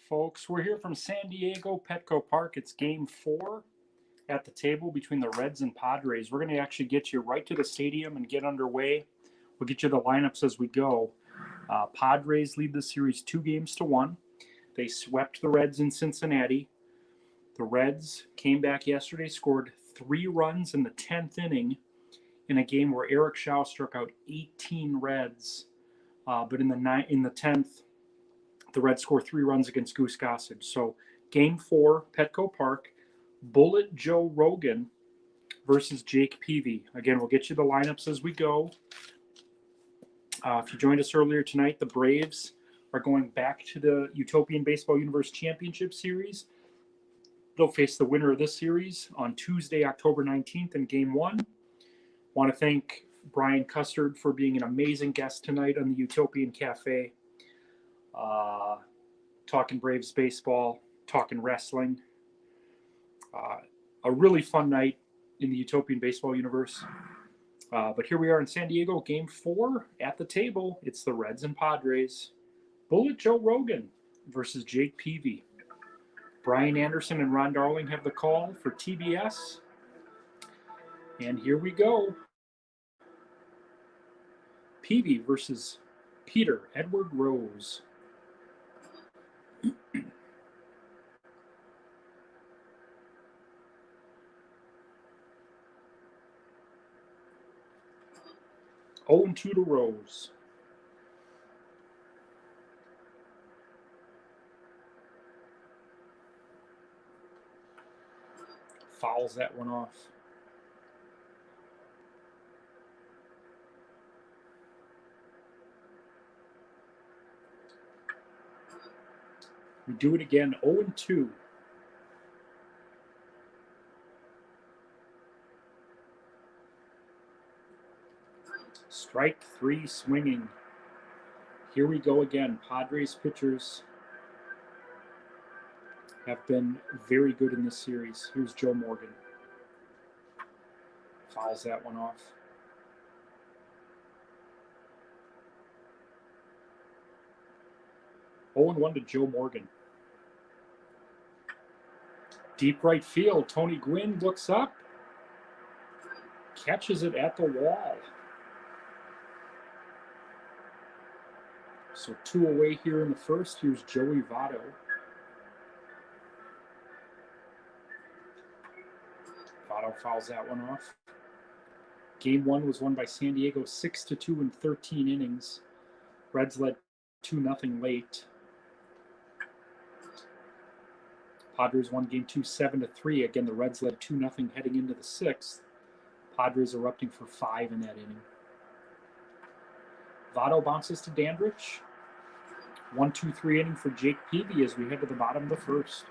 folks. We're here from San Diego, Petco Park. It's game 4 at the table between the Reds and Padres. We're going to actually get you right to the stadium and get underway. We'll get you the lineups as we go. Padres lead the series 2-1. They swept the Reds in Cincinnati. The Reds came back yesterday, scored 3 runs in the 10th inning in a game where Eric Shaw struck out 18 Reds. But in the 10th, the Reds score 3 runs against Goose Gossage. So game 4, Petco Park, Bullet Joe Rogan versus Jake Peavy. Again, we'll get you the lineups as we go. If you joined us earlier tonight, the Braves are going back to the Utopian Baseball Universe Championship Series. They'll face the winner of this series on Tuesday, October 19th in Game 1. Want to thank Brian Custard for being an amazing guest tonight on the Utopian Cafe. Talking Braves baseball, talking wrestling. A really fun night in the Utopian Baseball Universe. But here we are in San Diego, Game 4 at the table. It's the Reds and Padres. Bullet Joe Rogan versus Jake Peavy. Brian Anderson and Ron Darling have the call for TBS. And here we go. Peavy versus Peter Edward Rose. Oh, and 2 to Rose. Fouls that one off. We do it again, 0 and 2. Strike 3 swinging. Here we go again. Padres pitchers have been very good in this series. Here's Joe Morgan. Fouls that one off. Oh and 1 to Joe Morgan. Deep right field. Tony Gwynn looks up. Catches it at the wall. So 2 away here in the first. Here's Joey Votto. Votto fouls that one off. Game 1 was won by San Diego 6-2 in 13 innings. Reds led 2-0 late. Padres won Game 2 7-3. Again, the Reds led 2-0 heading into the 6th. Padres erupting for 5 in that inning. Votto bounces to Dandridge. 1-2-3 inning for Jake Peavy as we head to the bottom of the first.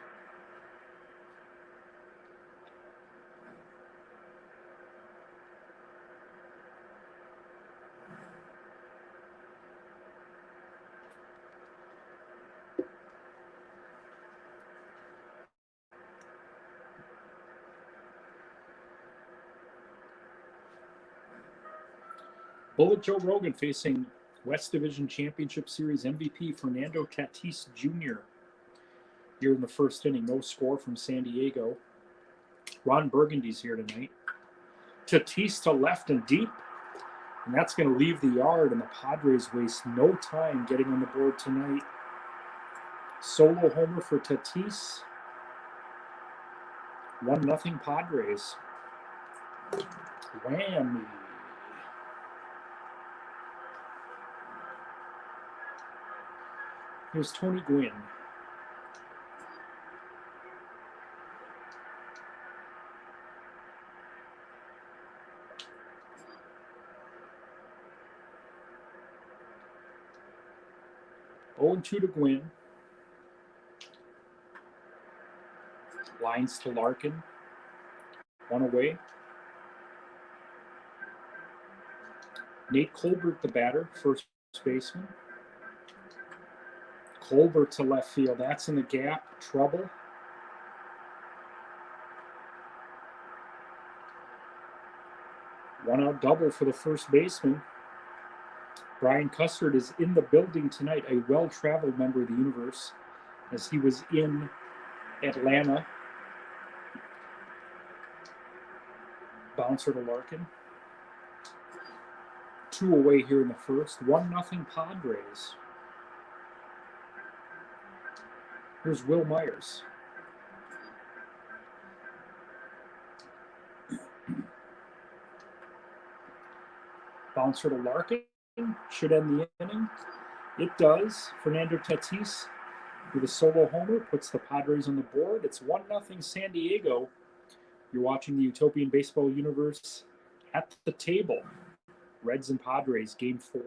Bullet Joe Rogan facing West Division Championship Series MVP Fernando Tatis Jr. here in the first inning. No score from San Diego. Ron Burgundy's here tonight. Tatis to left and deep. And that's going to leave the yard, and the Padres waste no time getting on the board tonight. Solo homer for Tatis. 1-0 Padres. Whammy. Here's Tony Gwynn. Oh and 2 to Gwynn. Lines to Larkin. 1 away. Nate Colbert, the batter, first baseman. Colbert to left field. That's in the gap. Trouble. One out double for the first baseman. Brian Custard is in the building tonight, a well-traveled member of the universe. as he was in Atlanta. Bouncer to Larkin. 2 away here in the first. 1-0 Padres. Here's Will Myers. Bouncer to Larkin. Should end the inning. It does. Fernando Tatis with a solo homer puts the Padres on the board. It's 1-0 San Diego. You're watching the Utopian Baseball Universe at the table. Reds and Padres, Game 4.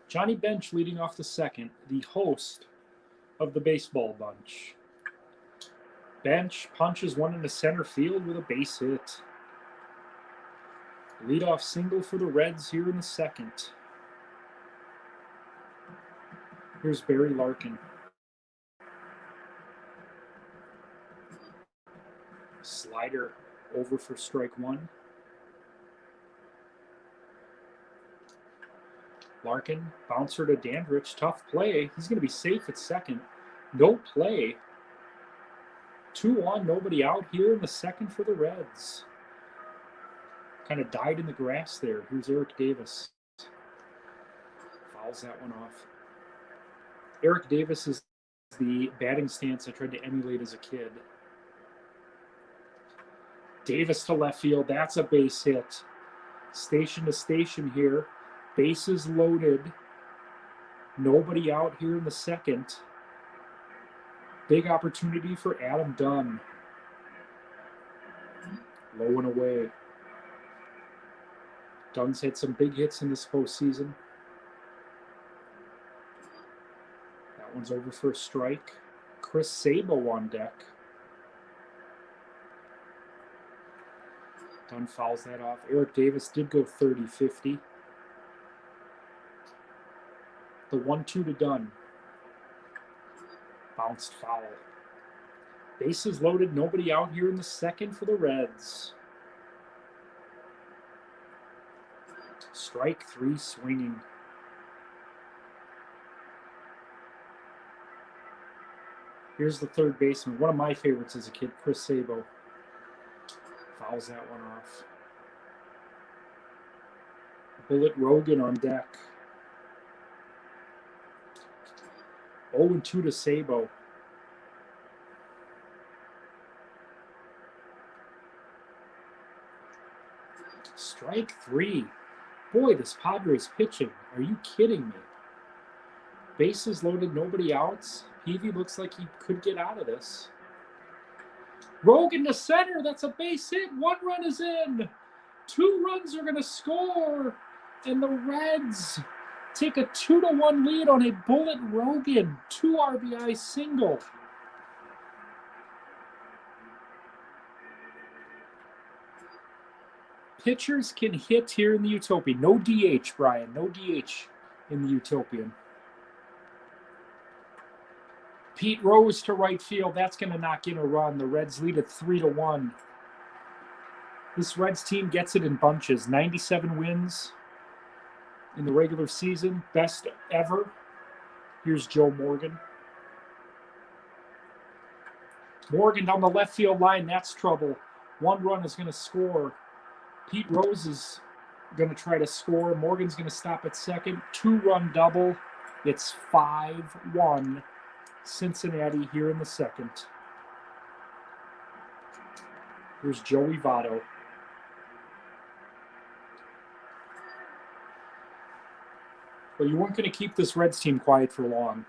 Johnny Bench leading off the second, the host of the baseball bunch. Bench punches one into center field with a base hit. Leadoff single for the Reds here in the second. Here's Barry Larkin. Slider over for strike 1. Larkin, bouncer to Dandridge. Tough play. He's going to be safe at second. No play. 2-1, nobody out here in the second for the Reds. Kind of died in the grass there. Here's Eric Davis. Fouls that one off. Eric Davis is the batting stance I tried to emulate as a kid. Davis to left field. That's a base hit. Station to station here. Bases loaded. Nobody out here in the second. Big opportunity for Adam Dunn. Low and away. Dunn's had some big hits in this postseason. That one's over for a strike. Chris Sabo on deck. Dunn fouls that off. Eric Davis did go 30-50. The 1-2 to Dunn. Bounced foul. Bases loaded, nobody out here in the second for the Reds. Strike 3 swinging. Here's the third baseman, one of my favorites as a kid, Chris Sabo. Fouls that one off. Bullet Rogan on deck. 0-2 to Sabo. Strike 3. Boy, this Padres pitching. Are you kidding me? Bases loaded, nobody outs. Peavy looks like he could get out of this. Rogan to center. That's a base hit. 1 run is in. 2 runs are going to score. And the Reds take a 2-1 lead on a Bullet Rogan 2 RBI single. Pitchers can hit here in the Utopian. No DH, Brian. No DH in the Utopian. Pete Rose to right field. That's going to knock in a run. The Reds lead at 3-1. This Reds team gets it in bunches. 97 wins in the regular season. Best ever. Here's Joe Morgan. Morgan down the left field line. That's trouble. 1 run is going to score. Pete Rose is going to try to score. Morgan's going to stop at second. 2-run double. It's 5-1 Cincinnati here in the second. Here's Joey Votto. Well, you weren't going to keep this Reds team quiet for long.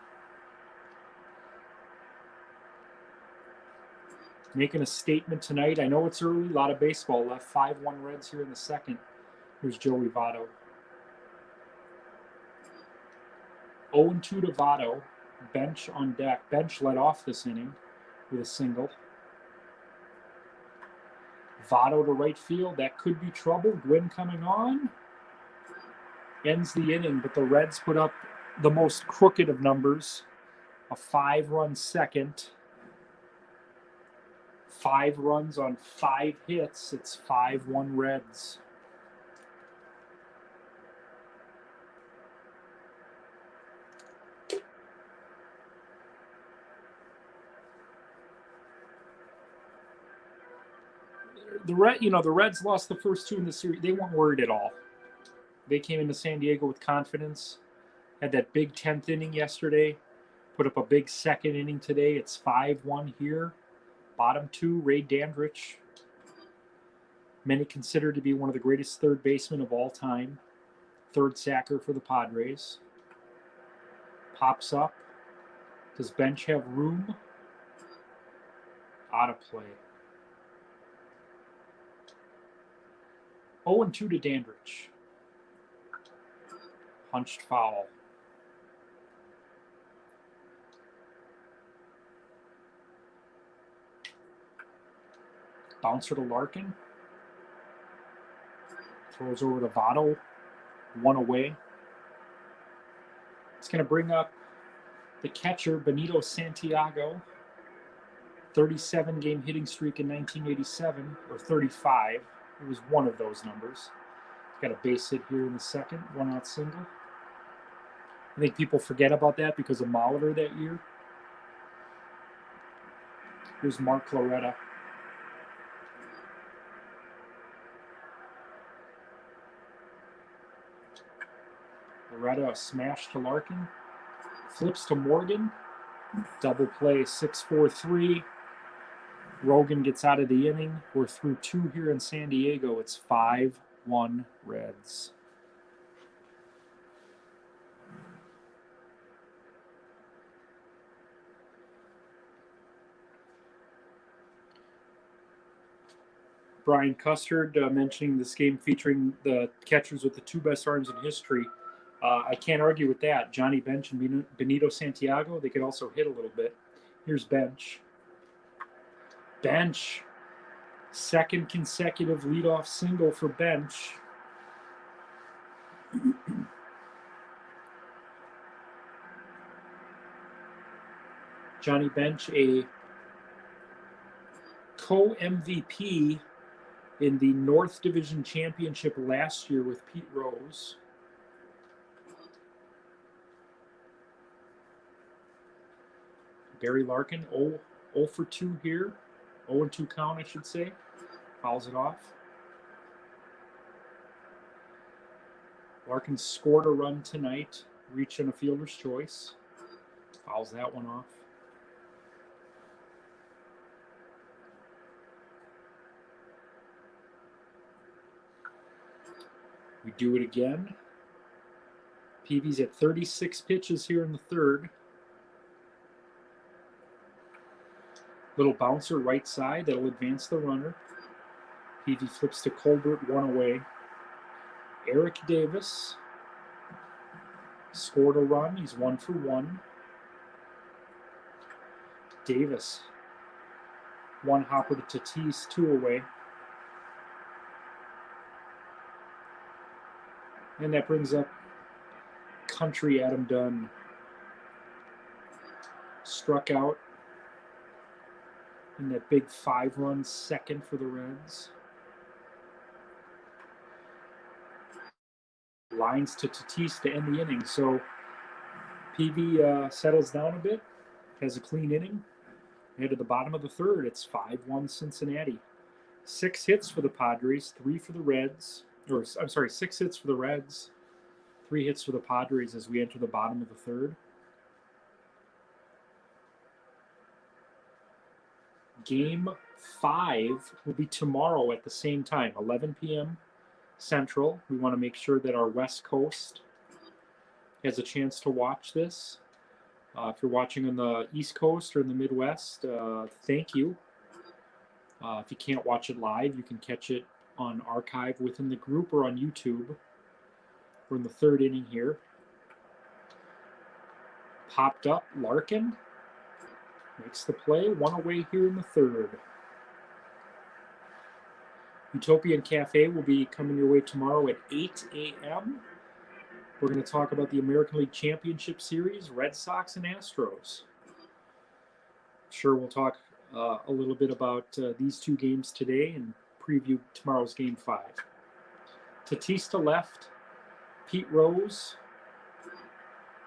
Making a statement tonight. I know it's early, a lot of baseball left. 5-1 Reds here in the second. Here's Joey Votto. 0-2 to Votto. Bench on deck. Bench led off this inning with a single. Votto to right field. That could be trouble. Gwynn coming on. Ends the inning, but the Reds put up the most crooked of numbers. A 5-run second. 5 runs on 5 hits. It's 5-1 Reds. The Reds lost the first 2 in the series. They weren't worried at all. They came into San Diego with confidence. Had that big 10th inning yesterday. Put up a big second inning today. It's 5-1 here. Bottom 2, Ray Dandridge. Many consider to be one of the greatest third basemen of all time. Third sacker for the Padres. Pops up. Does Bench have room? Out of play. 0-2 to Dandridge. Punched foul. Bouncer to Larkin. Throws over to Votto. 1 away. It's going to bring up the catcher, Benito Santiago. 37-game hitting streak in 1987, or 35. It was one of those numbers. Got a base hit here in the second, 1-out single. I think people forget about that because of Molitor that year. Here's Mark Loretta. Loretta, a smash to Larkin. Flips to Morgan. Double play, 6-4-3. Rogan gets out of the inning. We're through 2 here in San Diego. It's 5-1 Reds. Brian Custard mentioning this game featuring the catchers with the 2 best arms in history. I can't argue with that. Johnny Bench and Benito Santiago, they could also hit a little bit. Here's Bench. Bench. Second consecutive leadoff single for Bench. Johnny Bench, a co-MVP in the North Division Championship last year with Pete Rose. Barry Larkin, 0 for 2 here. 0-2 count, I should say. Fouls it off. Larkin scored a run tonight. Reached on a fielder's choice. Fouls that one off. We do it again. Peavy's at 36 pitches here in the third. Little bouncer right side. That'll advance the runner. Peavy flips to Colbert, 1 away. Eric Davis scored a run. He's 1 for 1. Davis, 1 hopper to Tatis, 2 away. And that brings up country Adam Dunn. Struck out in that big 5-run second for the Reds. Lines to Tatis to end the inning. So Peavy settles down a bit, has a clean inning. Head to the bottom of the third. It's 5-1 Cincinnati. 6 hits for the Padres, 3 for the Reds. 6 hits for the Reds, 3 hits for the Padres as we enter the bottom of the third. Game 5 will be tomorrow at the same time, 11 p.m. Central. We want to make sure that our West Coast has a chance to watch this. If you're watching on the East Coast or in the Midwest, thank you. If you can't watch it live, you can catch it on archive within the group or on YouTube. We're in the third inning here. Popped up, Larkin makes the play, 1 away here in the third. Utopian Cafe will be coming your way tomorrow at 8 a.m. We're going to talk about the American League Championship Series, Red Sox and Astros. Sure, we'll talk a little bit about these two games today and preview tomorrow's game 5. Tatis to left. Pete Rose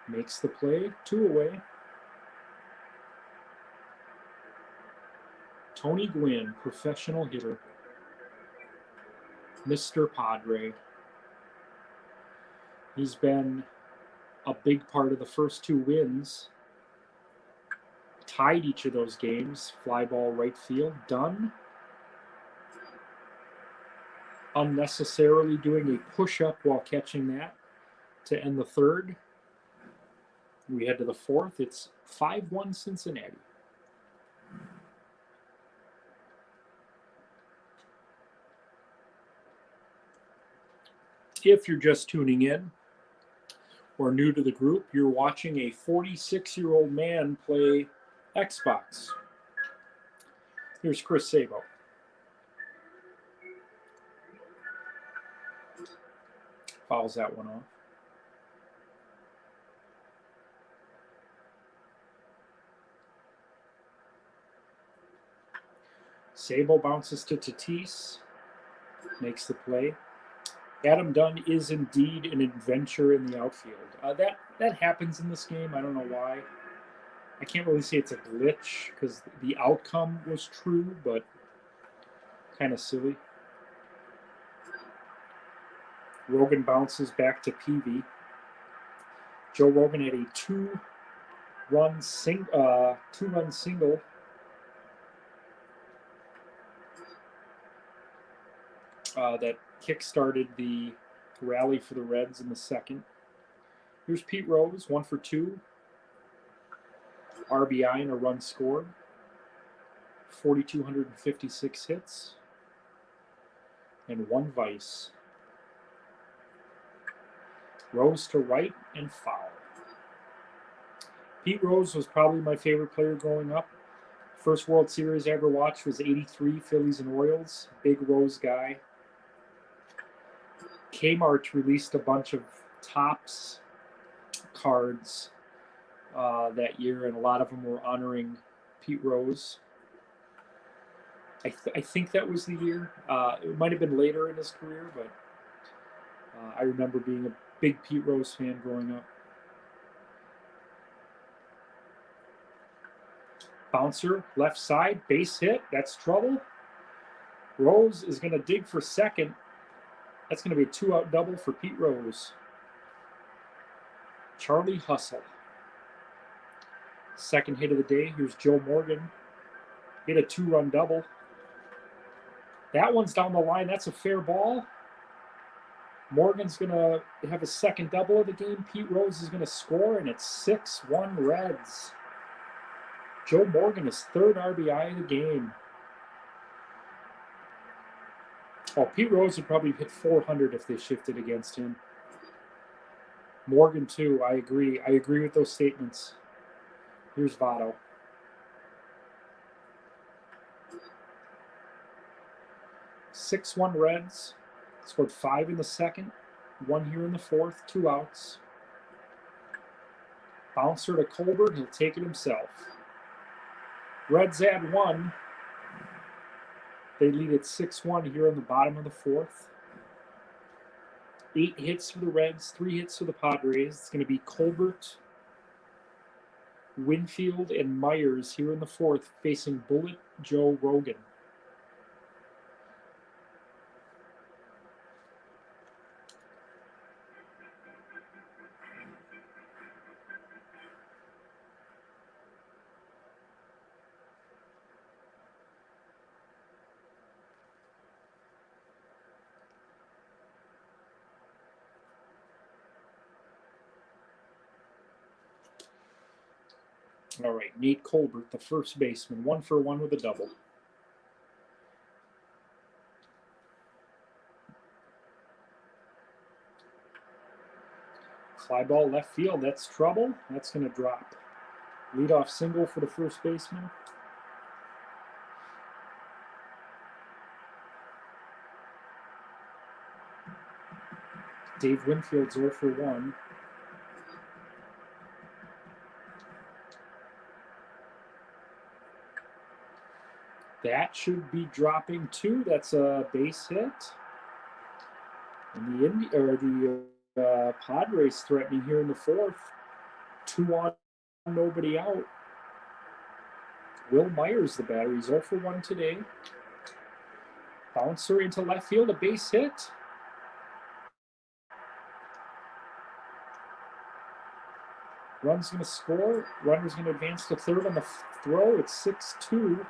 makes the play, 2 away. Tony Gwynn, professional hitter. Mr. Padre. He's been a big part of the first 2 wins. Tied each of those games. Fly ball right field. Done. Unnecessarily doing a push-up while catching that to end the 3rd. We head to the 4th. It's 5-1 Cincinnati. If you're just tuning in or new to the group, you're watching a 46-year-old man play Xbox. Here's Chris Sabo. Fouls that one off. Sabo bounces to Tatis. Makes the play. Adam Dunn is indeed an adventure in the outfield. That happens in this game. I don't know why. I can't really say it's a glitch because the outcome was true, but kind of silly. Rogan bounces back to Peavy. Joe Rogan had a two-run single. That kick-started the rally for the Reds in the 2nd. Here's Pete Rose, 1 for 2. RBI and a run scored. 4,256 hits. And 1 vice. Rose to right and foul. Pete Rose was probably my favorite player growing up. First World Series I ever watched was '83, Phillies and Orioles. Big Rose guy. Kmart released a bunch of Topps cards that year, and a lot of them were honoring Pete Rose. I think that was the year. It might have been later in his career, but I remember being a big Pete Rose fan growing up. Bouncer, left side, base hit. That's trouble. Rose is going to dig for second. That's going to be a 2-out double for Pete Rose. Charlie Hustle. Second hit of the day. Here's Joe Morgan. Hit a 2-run double. That one's down the line. That's a fair ball. Morgan's going to have a second double of the game. Pete Rose is going to score, and it's 6-1 Reds. Joe Morgan is 3rd RBI of the game. Oh, Pete Rose would probably hit 400 if they shifted against him. Morgan, too. I agree. I agree with those statements. Here's Votto. (6-1) Reds. Scored 5 in the 2nd. 1 here in the 4th. 2 outs. Bouncer to Colbert. He'll take it himself. Reds add 1. They lead at 6-1 here in the bottom of the 4th. 8 hits for the Reds, 3 hits for the Padres. It's going to be Colbert, Winfield, and Myers here in the 4th facing Bullet Joe Rogan. All right, Nate Colbert, the first baseman, 1 for 1 with a double. Fly ball left field, that's trouble. That's going to drop. Leadoff single for the first baseman. Dave Winfield's 0 for 1. That should be dropping too. That's a base hit. And the Padres threatening here in the fourth. 2 on, nobody out. Will Myers, the batter. He's 0 for 1 today. Bouncer into left field, a base hit. Run's going to score. Runner's going to advance to third on the throw. It's 6-2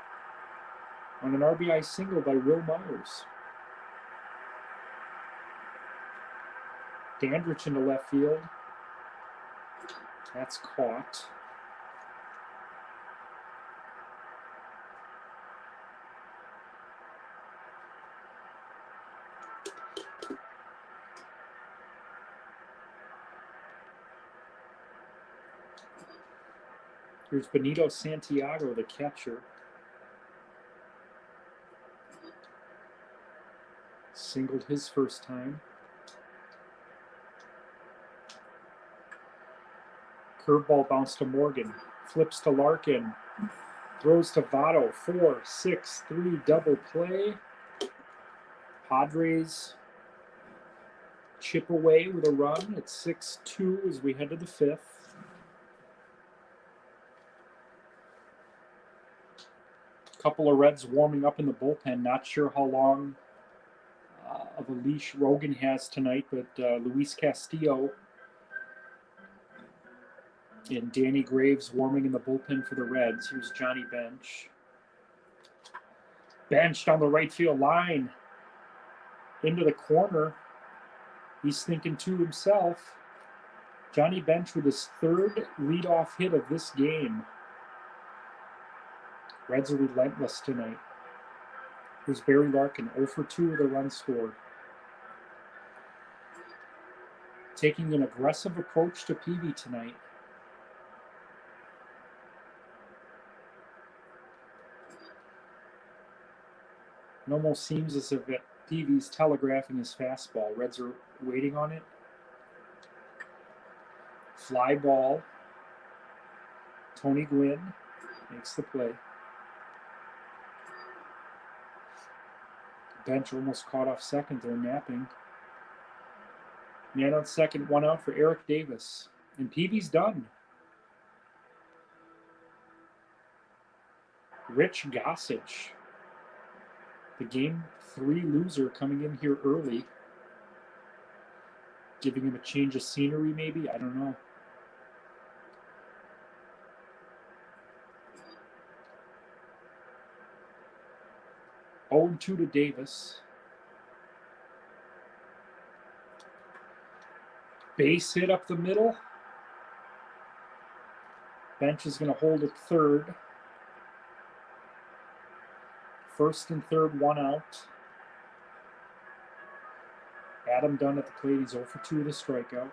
on an RBI single by Will Myers. Dandridge into left field. That's caught. Here's Benito Santiago, the catcher. Singled his first time. Curveball bounce to Morgan. Flips to Larkin. Throws to Votto. 4-6-3 double play. Padres chip away with a run. It's 6-2 as we head to the fifth. Couple of Reds warming up in the bullpen. Not sure how long of a leash Rogan has tonight, but Luis Castillo and Danny Graves warming in the bullpen for the Reds. Here's Johnny Bench. Bench down the right field line. Into the corner. He's thinking to himself. Johnny Bench with his third leadoff hit of this game. Reds are relentless tonight. Here's Barry Larkin, 0 for 2 with a run scored. Taking an aggressive approach to Peavy tonight. It almost seems as if Peavy's telegraphing his fastball. Reds are waiting on it. Fly ball. Tony Gwynn makes the play. Bench almost caught off second there, napping. Man on second, 1 out for Eric Davis. And Peavy's done. Rich Gossage, the Game 3 loser, coming in here early. Giving him a change of scenery, maybe? I don't know. Oh, 0-2 to Davis. Base hit up the middle. Bench is going to hold at third. First and third, 1 out. Adam Dunn at the plate. He's 0 for 2 with a strikeout.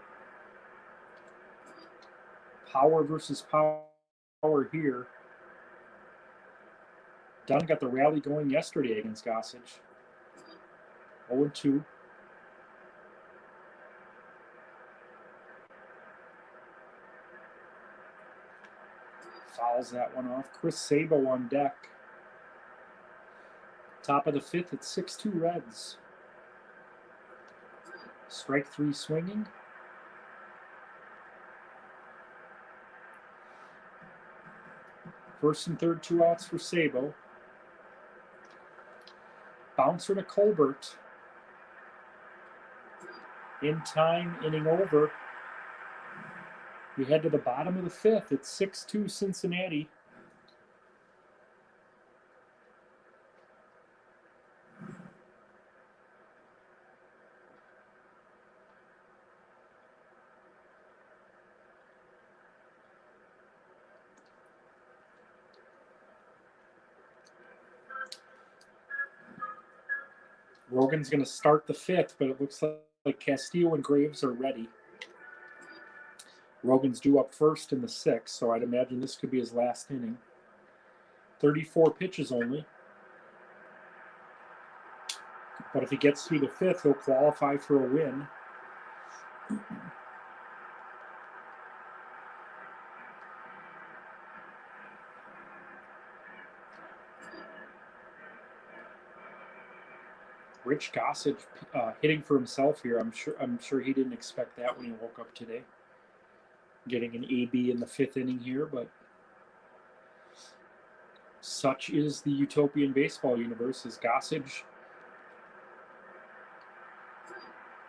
Power versus power here. Dunn got the rally going yesterday against Gossage. 0-2. Fouls that one off. Chris Sabo on deck. Top of the fifth, it's 6-2 Reds. Strike 3 swinging. First and third, 2 outs for Sabo. Bouncer to Colbert. In time, inning over. We head to the bottom of the fifth. It's 6-2 Cincinnati. Rogan's going to start the fifth, but it looks like Castillo and Graves are ready. Rogan's due up first in the sixth, so I'd imagine this could be his last inning. 34 pitches only. But if he gets through the fifth, he'll qualify for a win. Rich Gossage hitting for himself here. I'm sure he didn't expect that when he woke up today. Getting an AB in the 5th inning here, but such is the utopian baseball universe as Gossage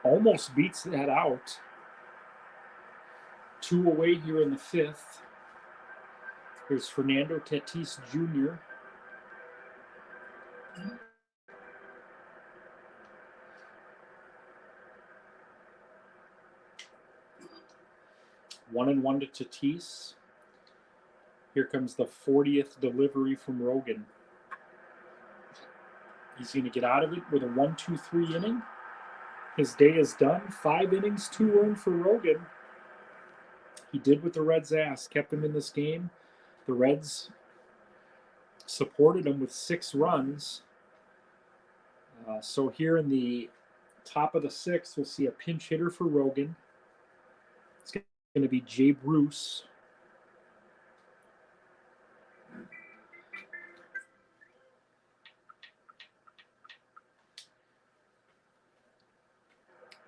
almost beats that out. 2 away here in the 5th. Here's Fernando Tatis Jr. One and one to Tatis. Here comes the 40th delivery from Rogan. He's going to get out of it with a 1-2-3 inning. His day is done. 5 innings, 2 earned for Rogan. He did what the Reds asked, kept him in this game. The Reds supported him with 6 runs. So here in the top of the 6th, we'll see a pinch hitter for Rogan. It's going to be Jay Bruce.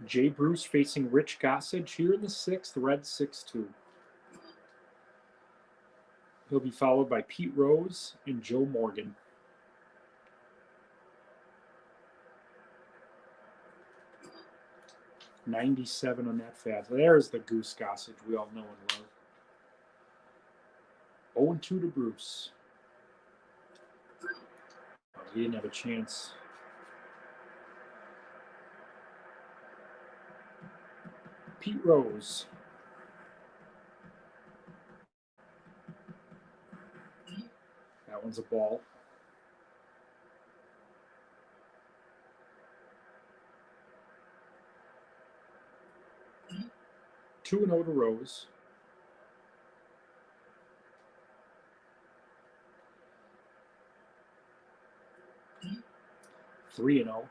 Jay Bruce facing Rich Gossage here in the 6th, Reds 6-2. He'll be followed by Pete Rose and Joe Morgan. .97 on that fast. There's the Goose Gossage we all know and love. 0-2 to Bruce. Oh, he didn't have a chance. Pete Rose. That one's a ball. Two and 0 to Rose. Three and 0.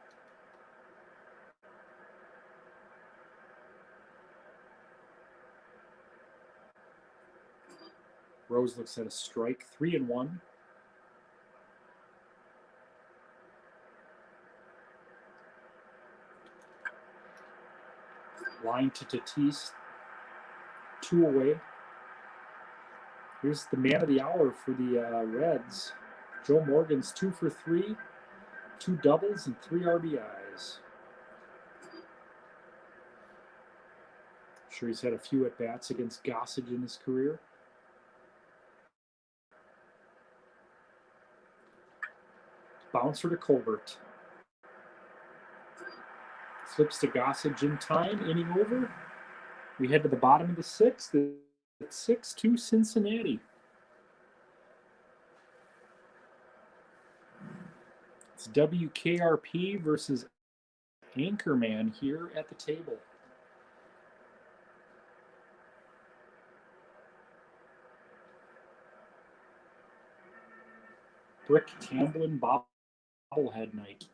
Rose looks at a strike. 3 and 1. Line to Tatis. 2 away. Here's the man of the hour for the Reds. Joe Morgan's 2 for 3, 2 doubles and 3 RBIs. I'm sure he's had a few at bats against Gossage in his career. Bouncer to Colbert. Flips to Gossage in time. Inning over. We head to the bottom of the 6th. It's 6-2 Cincinnati. It's WKRP versus Anchorman here at the table. Brick Tamblin bobblehead night.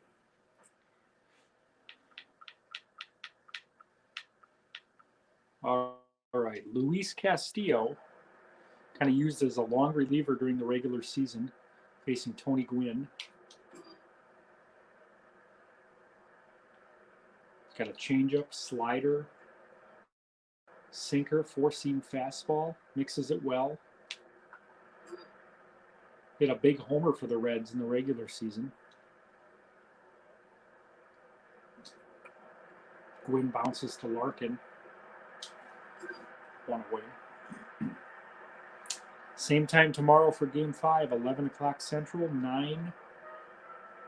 All right, Luis Castillo, kind of used as a long reliever during the regular season, facing Tony Gwynn. Got a changeup, slider, sinker, 4-seam fastball, mixes it well. Hit a big homer for the Reds in the regular season. Gwynn bounces to Larkin. 1 away. Same time tomorrow for Game 5, 11 o'clock Central, 9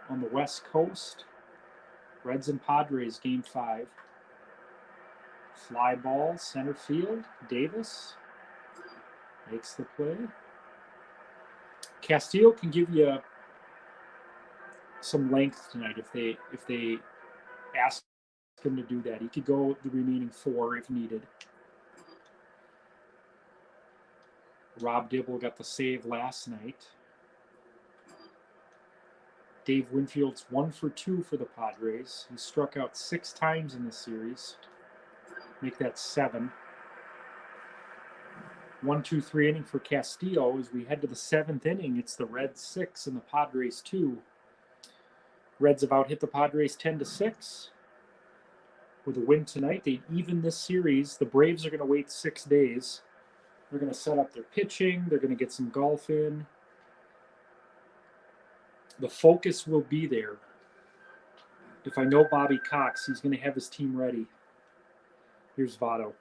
on the West Coast. Reds and Padres, Game 5. Fly ball, center field. Davis makes the play. Castillo can give you some length tonight if they ask him to do that. He could go the remaining 4 if needed. Rob Dibble got the save last night. Dave Winfield's 1 for 2 for the Padres. He struck out 6 times in the series. Make that 7. 1-2-3 inning for Castillo. As we head to the 7th inning, it's the Reds 6 and the Padres 2. Reds have out hit the Padres 10-6. With a win tonight, they even this series. The Braves are going to wait 6 days. They're going to set up their pitching. They're going to get some golf in. The focus will be there. If I know Bobby Cox, he's going to have his team ready. Here's Votto.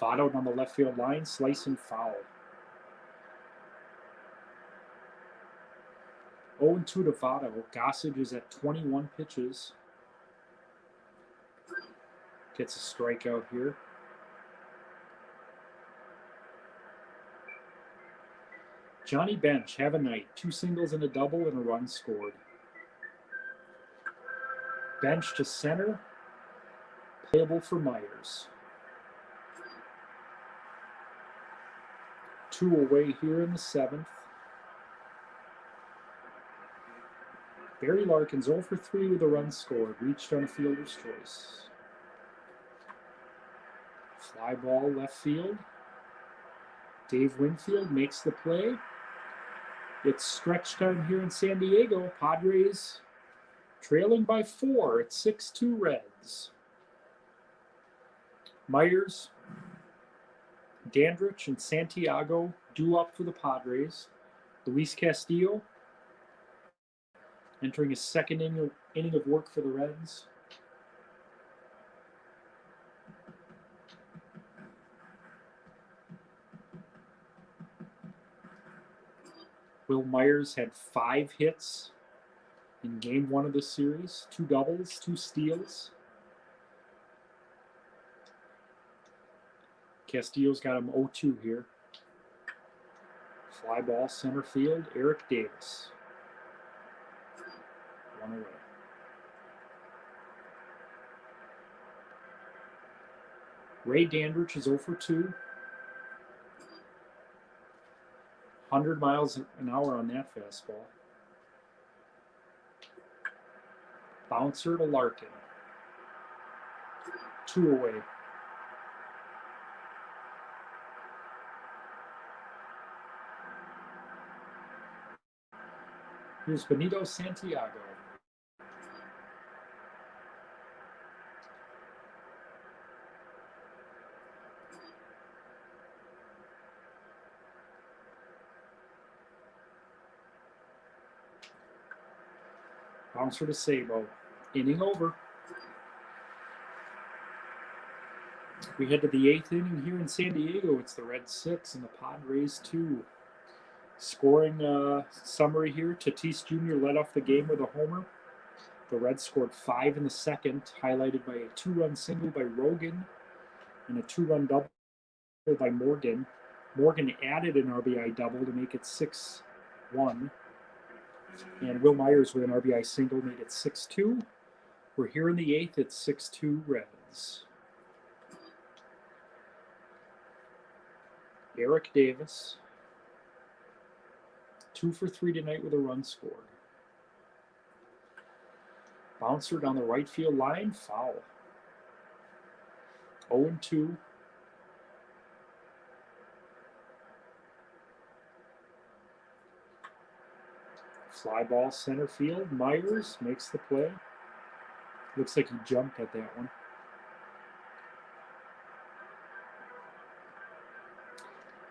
Votto on the left field line, slice and foul. 0-2 to Votto. Gossage is at 21 pitches. Gets a strikeout here. Johnny Bench, have a night. 2 singles and a double and a run scored. Bench to center. Playable for Myers. 2 away here in the 7th. Barry Larkins 0 for 3 with a run scored. Reached on a fielder's choice. Fly ball left field. Dave Winfield makes the play. It's stretch time here in San Diego. Padres trailing by 4 at 6-2 Reds. Myers, Dandridge, and Santiago due up for the Padres. Luis Castillo entering his second inning of work for the Reds. Will Myers had 5 hits in game 1 of this series. 2 doubles, 2 steals. Castillo's got him 0-2 here. Fly ball center field, Eric Davis. 1 away. Ray Dandridge is 0 for 2. 100 miles an hour on that fastball. Bouncer to Larkin. 2 away. Here's Benito Santiago. Bouncer to Sabo. Inning over. We head to the 8th inning here in San Diego. It's the Reds 6 and the Padres 2. Scoring summary here. Tatis Jr. led off the game with a homer. The Reds scored 5 in the 2nd, highlighted by a 2-run single by Rogan and a 2-run double by Morgan. Morgan added an RBI double to make it 6-1. And Will Myers with an RBI single made it 6-2. We're here in the 8th. It's 6-2 Reds. Eric Davis. 2 for 3 tonight with a run scored. Bouncer down the right field line, foul. 0-2. Fly ball center field. Myers makes the play. Looks like he jumped at that one.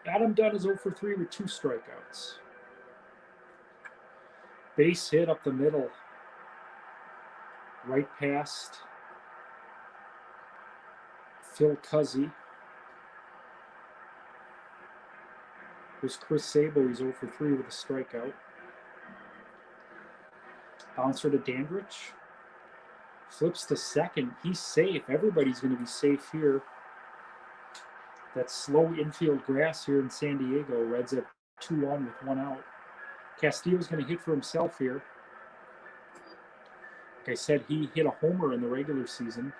Adam Dunn is 0 for 3 with 2 strikeouts. Base hit up the middle. Right past Phil Cuzzy. There's Chris Sabo. He's 0 for 3 with a strikeout. Bouncer to Dandridge. Flips to second. He's safe. Everybody's going to be safe here. That slow infield grass here in San Diego. Reds have 2 on with 1 out. Castillo's going to hit for himself here. Like I said, he hit a homer in the regular season.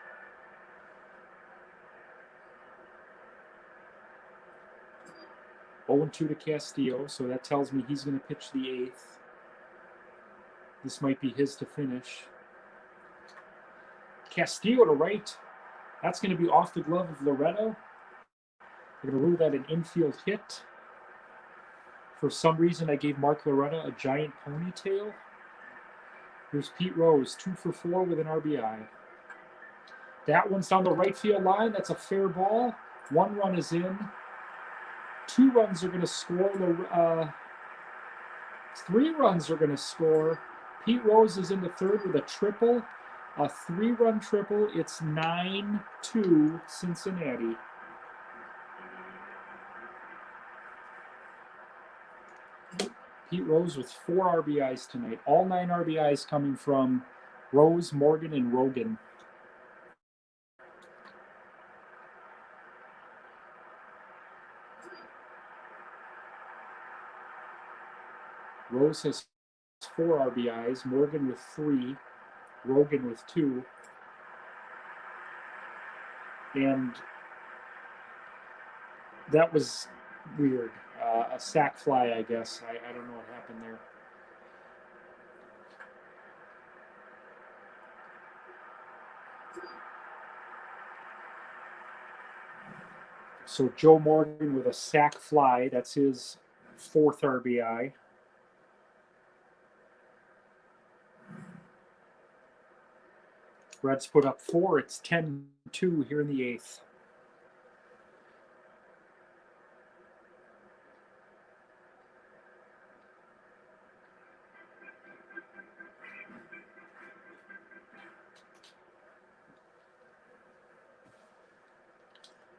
Oh, 0-2 to Castillo, so that tells me he's going to pitch the 8th. This might be his to finish. Castillo to right. That's going to be off the glove of Loretto. They're going to rule that an infield hit. For some reason, I gave Mark Loretta a giant ponytail. Here's Pete Rose, 2 for 4 with an RBI. That one's down the right field line. That's a fair ball. 1 run is in. 2 runs are going to score. 3 runs are going to score. Pete Rose is into third with a triple. A 3-run triple. It's 9-2 Cincinnati. Pete Rose with 4 RBIs tonight. All 9 RBIs coming from Rose, Morgan, and Rogan. Rose has 4 RBIs, Morgan with 3, Rogan with 2. And that was weird. A sac fly, I guess. I don't know what happened there. So Joe Morgan with a sac fly. That's his 4th RBI. Reds put up 4. It's 10-2 here in the 8th.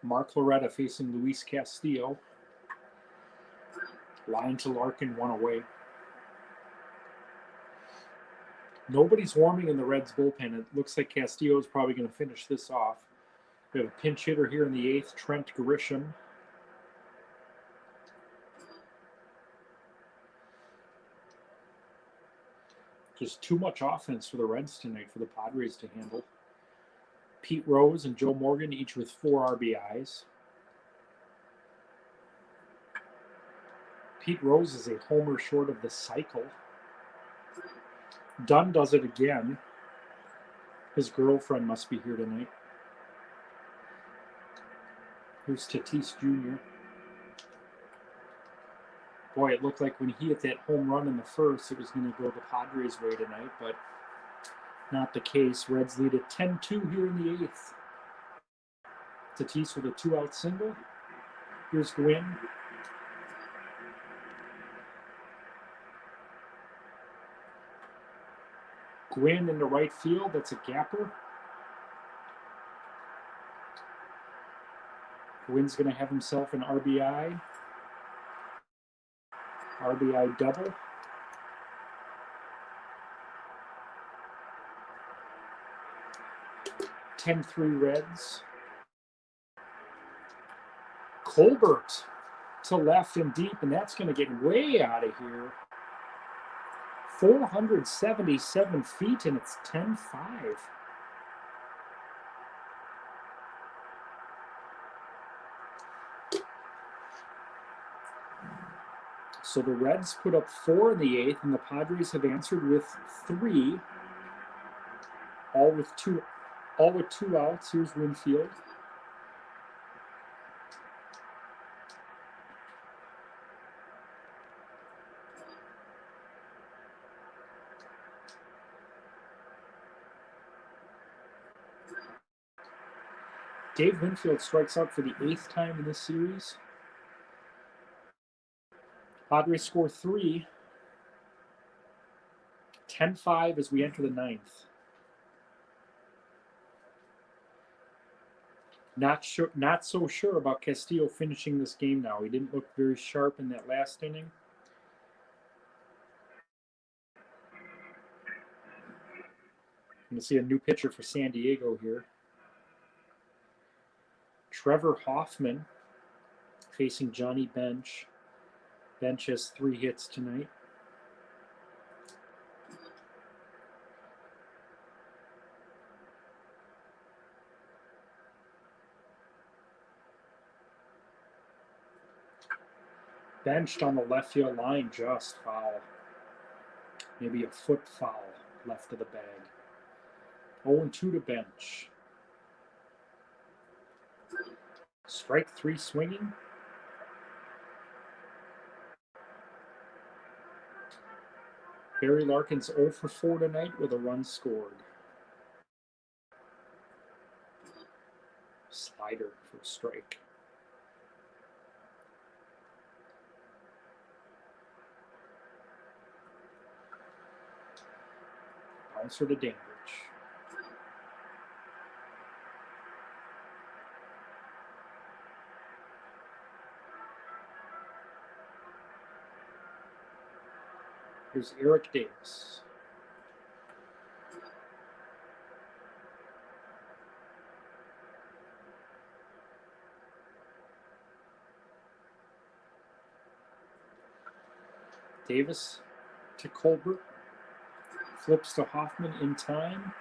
Mark Loretta facing Luis Castillo. Line to Larkin, 1 away. Nobody's warming in the Reds bullpen. It looks like Castillo is probably going to finish this off. We have a pinch hitter here in the 8th, Trent Grisham. Just too much offense for the Reds tonight for the Padres to handle. Pete Rose and Joe Morgan, each with 4 RBIs. Pete Rose is a homer short of the cycle. Dunn does it again. His girlfriend must be here tonight. Here's Tatis Jr. Boy, it looked like when he hit that home run in the first, it was going to go the Padres' way tonight, but not the case. Reds lead at 10-2 here in the 8th. Tatis with a 2-out single. Here's Gwynn. Gwynn into right field. That's a gapper. Gwynn's going to have himself an RBI. RBI double. (10-3) Reds. Colbert to left and deep, and that's going to get way out of here. 477 feet, and it's 10-5. So the Reds put up 4 in the 8th, and the Padres have answered with 3, all with two outs. Here's Winfield. Dave Winfield strikes out for the 8th time in this series. Padres score 3. 10-5 as we enter the 9th. Not so sure about Castillo finishing this game now. He didn't look very sharp in that last inning. I'm going to see a new pitcher for San Diego here. Trevor Hoffman facing Johnny Bench. Bench has 3 hits tonight. Benched on the left field line, just foul. Maybe a foot foul left of the bag. 0-2 to bench. Strike 3 swinging. Barry Larkin's 0 for 4 tonight with a run scored. Slider for a strike. Bouncer to Dandridge. Here's Eric Davis. Davis to Colbert. Flips to Hoffman in time.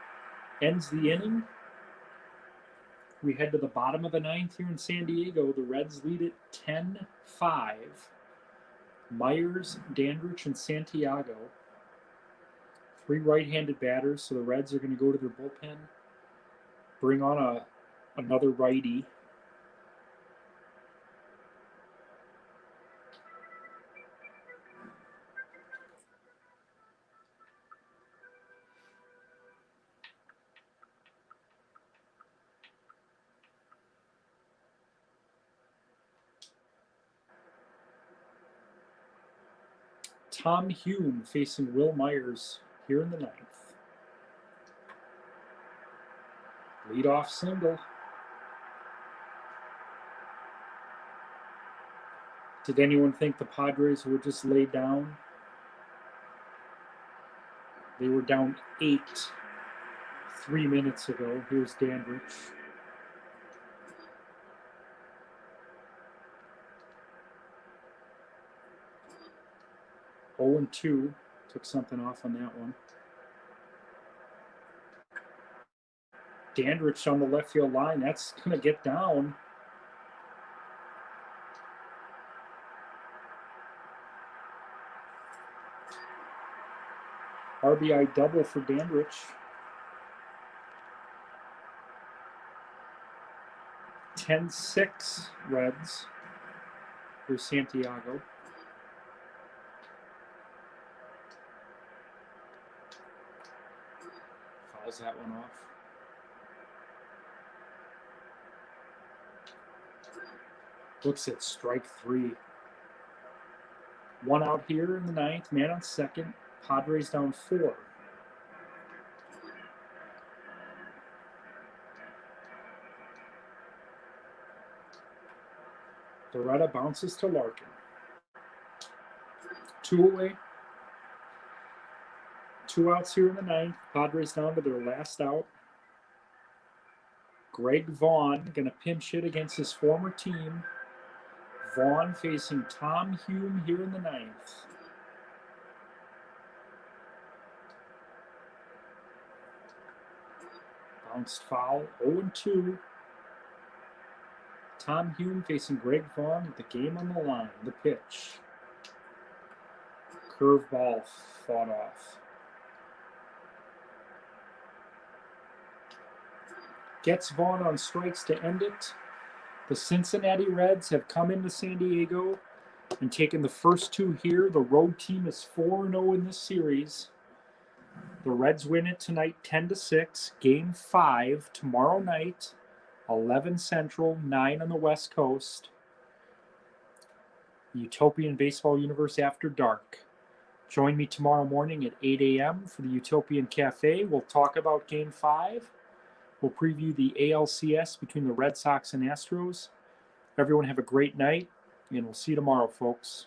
Ends the inning. We head to the bottom of the ninth here in San Diego. The Reds lead it 10-5. Myers, Dandridge, and Santiago. 3 right-handed batters, so the Reds are going to go to their bullpen. Bring on another righty. Tom Hume facing Will Myers here in the ninth. Leadoff single. Did anyone think the Padres were just laid down? They were down 8 3 minutes ago. Here's Dandridge. Oh and 2. Took something off on that one. Dandridge on the left field line. That's going to get down. RBI double for Dandridge. 10-6 Reds for Santiago. Fouls that one off. Looks at strike 3. 1 out here in the ninth. Man on second. Padres down 4. Loretta bounces to Larkin. 2 away. 2 outs here in the ninth. Padres down to their last out. Greg Vaughn going to pinch hit against his former team. Vaughn facing Tom Hume here in the ninth. Bounced foul, 0-2. Tom Hume facing Greg Vaughn with the game on the line. The pitch. Curveball fought off. Gets Vaughn on strikes to end it. The Cincinnati Reds have come into San Diego and taken the first 2 here. The road team is 4-0 in this series. The Reds win it tonight 10-6. Game 5 tomorrow night, 11 Central, 9 on the West Coast. Utopian Baseball Universe After Dark. Join me tomorrow morning at 8 a.m. for the Utopian Cafe. We'll talk about Game 5. We'll preview the ALCS between the Red Sox and Astros. Everyone have a great night, and we'll see you tomorrow, folks.